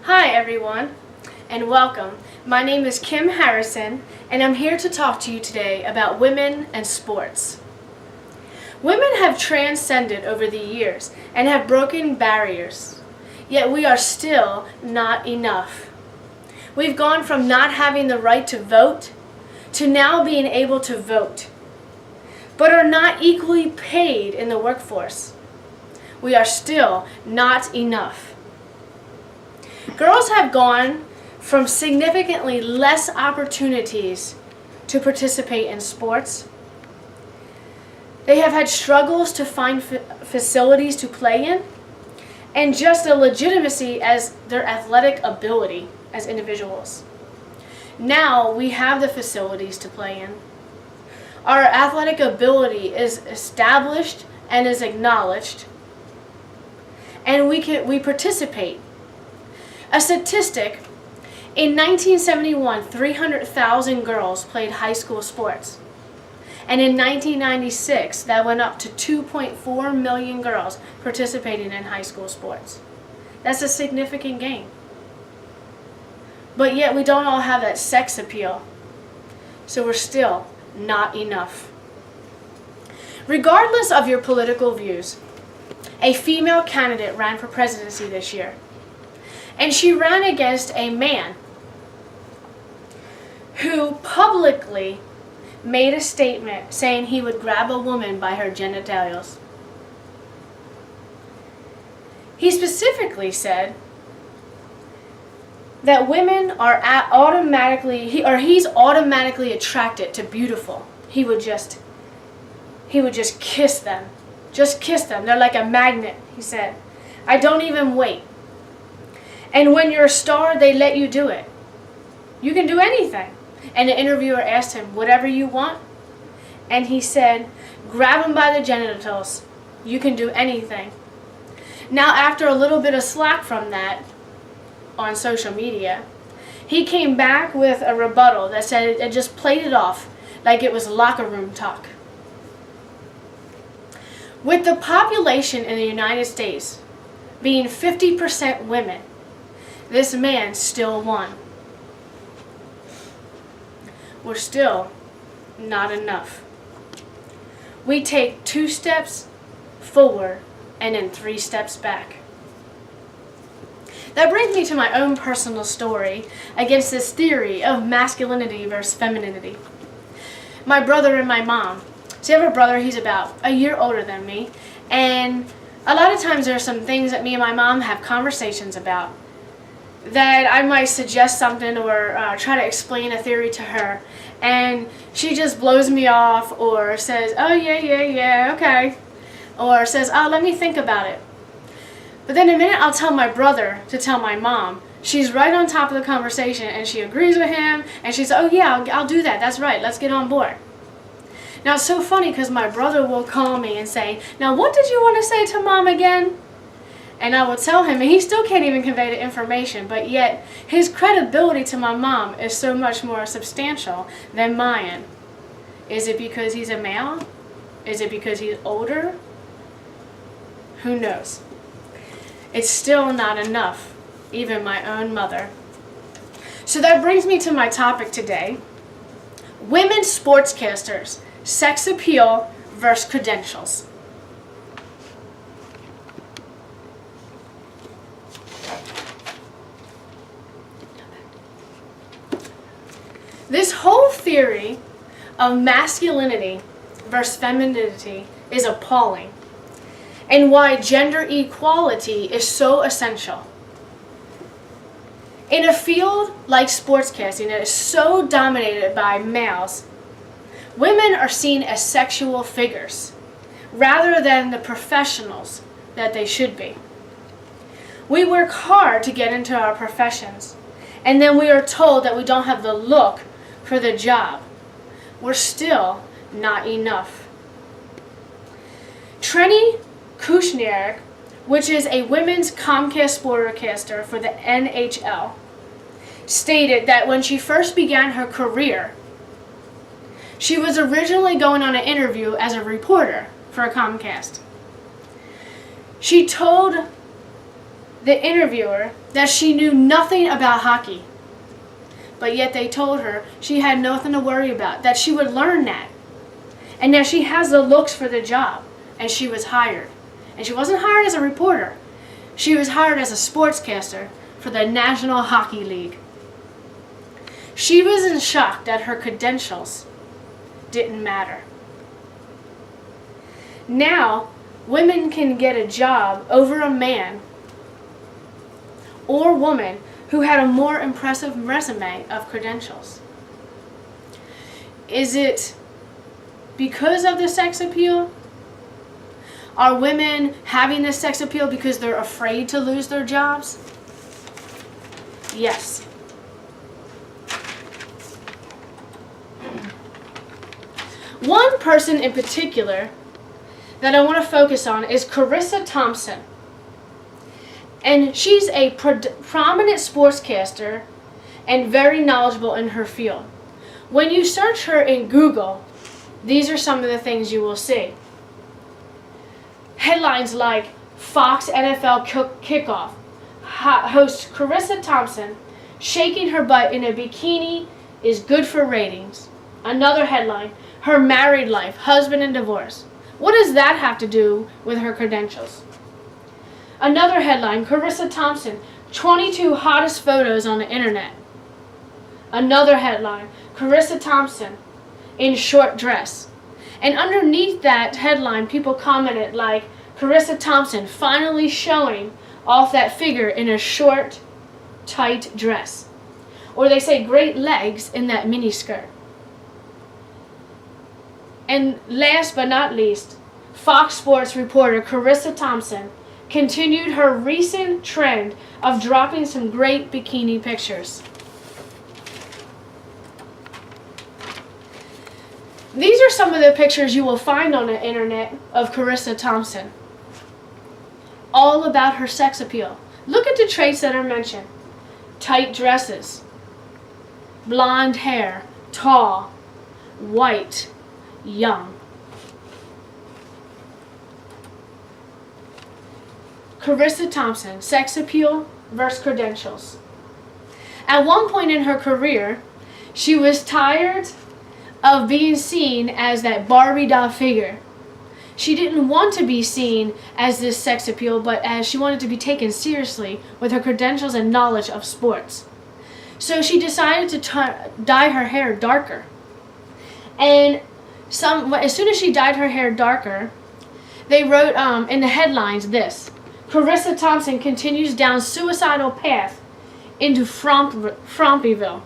Hi everyone, and welcome. My name is Kim Harrison, and I'm here to talk to you today about women and sports. Women have transcended over the years and have broken barriers, yet we are still not enough. We've gone from not having the right to vote to now being able to vote, but are not equally paid in the workforce. We are still not enough. Girls have gone from significantly less opportunities to participate in sports. They have had struggles to find facilities to play in, and just a legitimacy as their athletic ability as individuals. Now we have the facilities to play in. Our athletic ability is established and is acknowledged, and we participate. A statistic, in 1971, 300,000 girls played high school sports. And in 1996, that went up to 2.4 million girls participating in high school sports. That's a significant gain. But yet we don't all have that sex appeal. So we're still not enough. Regardless of your political views, a female candidate ran for presidency this year. And she ran against a man who publicly made a statement saying he would grab a woman by her genitals. He specifically said that women are he's automatically attracted to beautiful. He would just kiss them. Just kiss them. They're like a magnet, he said. I don't even wait. And when you're a star, they let you do it. You can do anything. And the interviewer asked him, whatever you want? And he said, grab him by the genitals. You can do anything. Now, after a little bit of slack from that on social media, he came back with a rebuttal that said it just played it off like it was locker room talk. With the population in the United States being 50% women, this man still won. We're still not enough. We take 2 steps forward and then 3 steps back. That brings me to my own personal story against this theory of masculinity versus femininity. My brother and my mom. So I have a brother, he's about a year older than me, and a lot of times there are some things that me and my mom have conversations about that I might suggest something or try to explain a theory to her, and she just blows me off or says, oh yeah, okay, or says, oh, let me think about it. But then the minute I'll tell my brother to tell my mom, she's right on top of the conversation and she agrees with him and she says, oh yeah, I'll do that, that's right, let's get on board. Now it's so funny because my brother will call me and say, now what did you want to say to mom again? And I will tell him, and he still can't even convey the information, but yet his credibility to my mom is so much more substantial than mine. Is it because he's a male? Is it because he's older? Who knows? It's still not enough, even my own mother. So that brings me to my topic today. Women sportscasters, sex appeal versus credentials. This whole theory of masculinity versus femininity is appalling, and why gender equality is so essential. In a field like sportscasting that is so dominated by males, women are seen as sexual figures rather than the professionals that they should be. We work hard to get into our professions, and then we are told that we don't have the look for the job. We're still not enough. Trenny Kushniak, which is a women's Comcast sportscaster for the NHL, stated that when she first began her career, she was originally going on an interview as a reporter for Comcast. She told the interviewer that she knew nothing about hockey. But yet they told her she had nothing to worry about, that she would learn that. And that she has the looks for the job. And she was hired. And she wasn't hired as a reporter. She was hired as a sportscaster for the National Hockey League. She was in shock that her credentials didn't matter. Now, women can get a job over a man or woman who had a more impressive resume of credentials. Is it because of the sex appeal? Are women having this sex appeal because they're afraid to lose their jobs? Yes. One person in particular that I want to focus on is Charissa Thompson. And she's a prominent sportscaster and very knowledgeable in her field. When you search her in Google, these are some of the things you will see. Headlines like Fox NFL kickoff, host Charissa Thompson shaking her butt in a bikini is good for ratings. Another headline, her married life, husband and divorce. What does that have to do with her credentials? Another headline, Charissa Thompson, 22 hottest photos on the internet. Another headline, Charissa Thompson in short dress. And underneath that headline, people commented like, Charissa Thompson finally showing off that figure in a short, tight dress. Or they say great legs in that mini skirt. And last but not least, Fox Sports reporter Charissa Thompson continued her recent trend of dropping some great bikini pictures. These are some of the pictures you will find on the internet of Charissa Thompson. All about her sex appeal. Look at the traits that are mentioned. Tight dresses, blonde hair, tall, white, young. Charissa Thompson, sex appeal versus credentials. At one point in her career, she was tired of being seen as that Barbie doll figure. She didn't want to be seen as this sex appeal, but as she wanted to be taken seriously with her credentials and knowledge of sports. So she decided to dye her hair darker. And as soon as she dyed her hair darker, they wrote in the headlines this: Charissa Thompson continues down suicidal path into Frumpyville.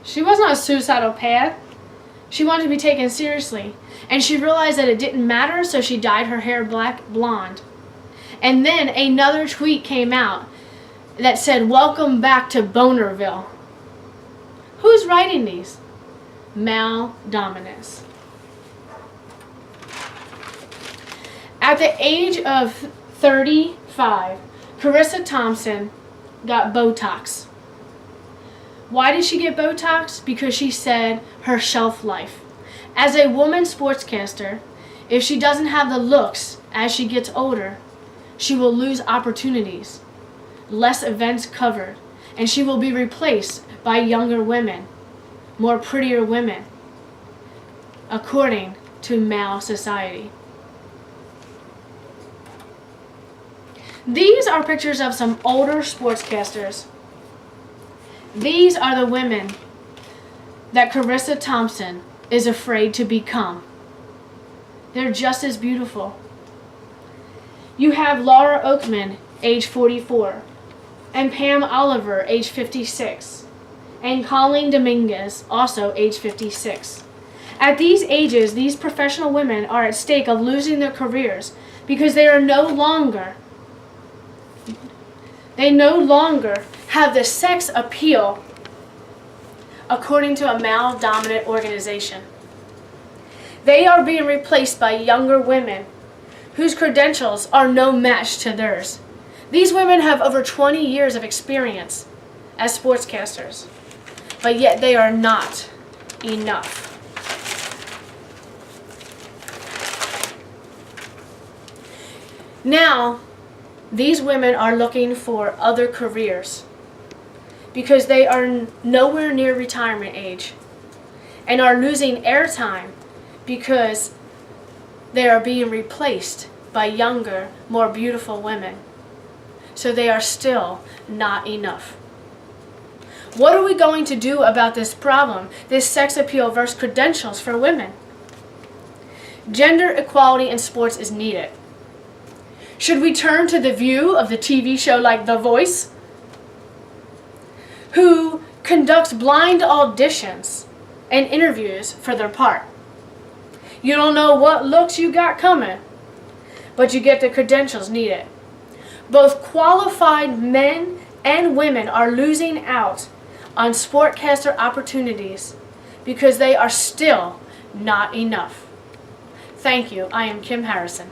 She wasn't on a suicidal path. She wanted to be taken seriously. And she realized that it didn't matter, so she dyed her hair blonde. And then another tweet came out that said, welcome back to Bonerville. Who's writing these? Male dominance. At the age of 35, Charissa Thompson got Botox. Why did she get Botox? Because she said her shelf life. As a woman sportscaster, if she doesn't have the looks as she gets older, she will lose opportunities, less events covered, and she will be replaced by younger women, more prettier women, according to male society. These are pictures of some older sportscasters. These are the women that Charissa Thompson is afraid to become. They're just as beautiful. You have Laura Oakman, age 44, and Pam Oliver, age 56, and Colleen Dominguez, also age 56. At these ages, these professional women are at stake of losing their careers because they no longer have the sex appeal according to a male-dominant organization. They are being replaced by younger women whose credentials are no match to theirs. These women have over 20 years of experience as sportscasters, but yet they are not enough. Now, these women are looking for other careers because they are nowhere near retirement age and are losing airtime because they are being replaced by younger, more beautiful women. So they are still not enough. What are we going to do about this problem, this sex appeal versus credentials for women? Gender equality in sports is needed. Should we turn to the view of the TV show like The Voice, who conducts blind auditions and interviews for their part? You don't know what looks you got coming, but you get the credentials needed. Both qualified men and women are losing out on sportcaster opportunities because they are still not enough. Thank you. I am Kim Harrison.